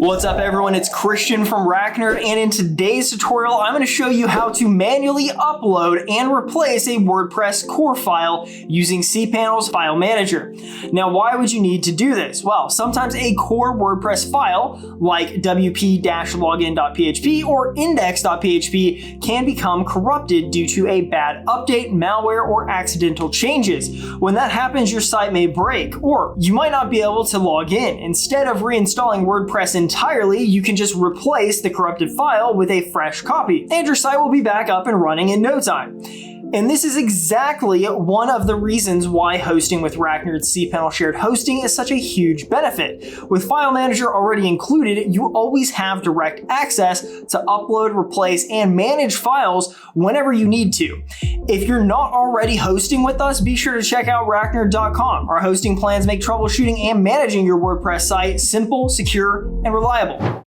What's up everyone, it's Christian from RackNerd, and in today's tutorial I'm going to show you how to manually upload and replace a WordPress core file using cPanel's file manager. Now why would you need to do this? Well, sometimes a core WordPress file like wp-login.php or index.php can become corrupted due to a bad update, malware, or accidental changes. When that happens, your site may break, or you might not be able to log in. Instead of reinstalling WordPress entirely, you can just replace the corrupted file with a fresh copy, and your site will be back up and running in no time. And this is exactly one of the reasons why hosting with RackNerd's cPanel shared hosting is such a huge benefit. With File Manager already included, you always have direct access to upload, replace, and manage files whenever you need to. If you're not already hosting with us, be sure to check out RackNerd.com. Our hosting plans make troubleshooting and managing your WordPress site simple, secure, and reliable.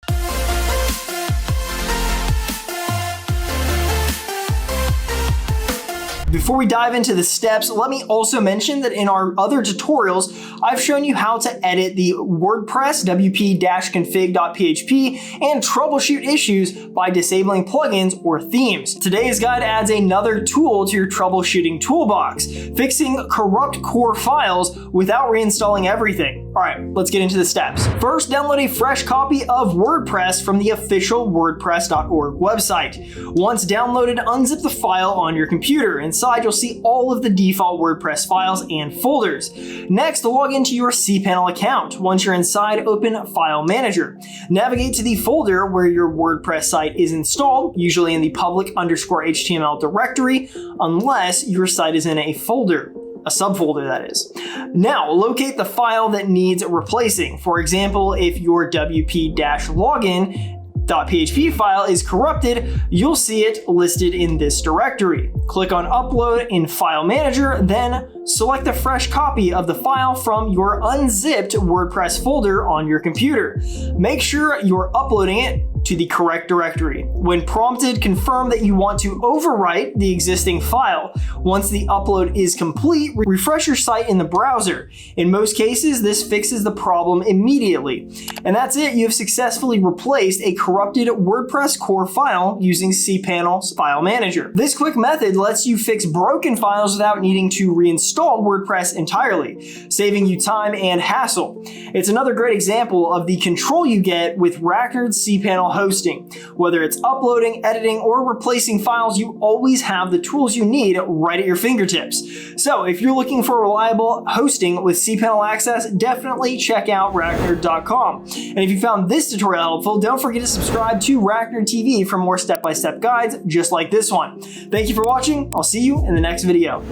Before we dive into the steps, let me also mention that in our other tutorials, I've shown you how to edit the WordPress wp-config.php and troubleshoot issues by disabling plugins or themes. Today's guide adds another tool to your troubleshooting toolbox, fixing corrupt core files without reinstalling everything. All right, let's get into the steps. First, download a fresh copy of WordPress from the official WordPress.org website. Once downloaded, unzip the file on your computer. Inside, you'll see all of the default WordPress files and folders. Next, log into your cPanel account. Once you're inside, open File Manager. Navigate to the folder where your WordPress site is installed, usually in the public_HTML directory, unless your site is in a folder. A subfolder, that is. Now, locate the file that needs replacing. For example, if your wp-login.php file is corrupted, you'll see it listed in this directory. Click on Upload in File Manager, then select a fresh copy of the file from your unzipped WordPress folder on your computer. Make sure you're uploading it to the correct directory. When prompted, confirm that you want to overwrite the existing file. Once the upload is complete, refresh your site in the browser. In most cases, this fixes the problem immediately. And that's it, you have successfully replaced a corrupted WordPress core file using cPanel's File Manager. This quick method lets you fix broken files without needing to reinstall WordPress entirely, saving you time and hassle. It's another great example of the control you get with RackNerd's cPanel hosting. Whether it's uploading, editing, or replacing files, you always have the tools you need right at your fingertips. So if you're looking for reliable hosting with cPanel access, definitely check out RackNerd.com. And if you found this tutorial helpful, don't forget to subscribe to RackNerd TV for more step-by-step guides just like this one. Thank you for watching. I'll see you in the next video.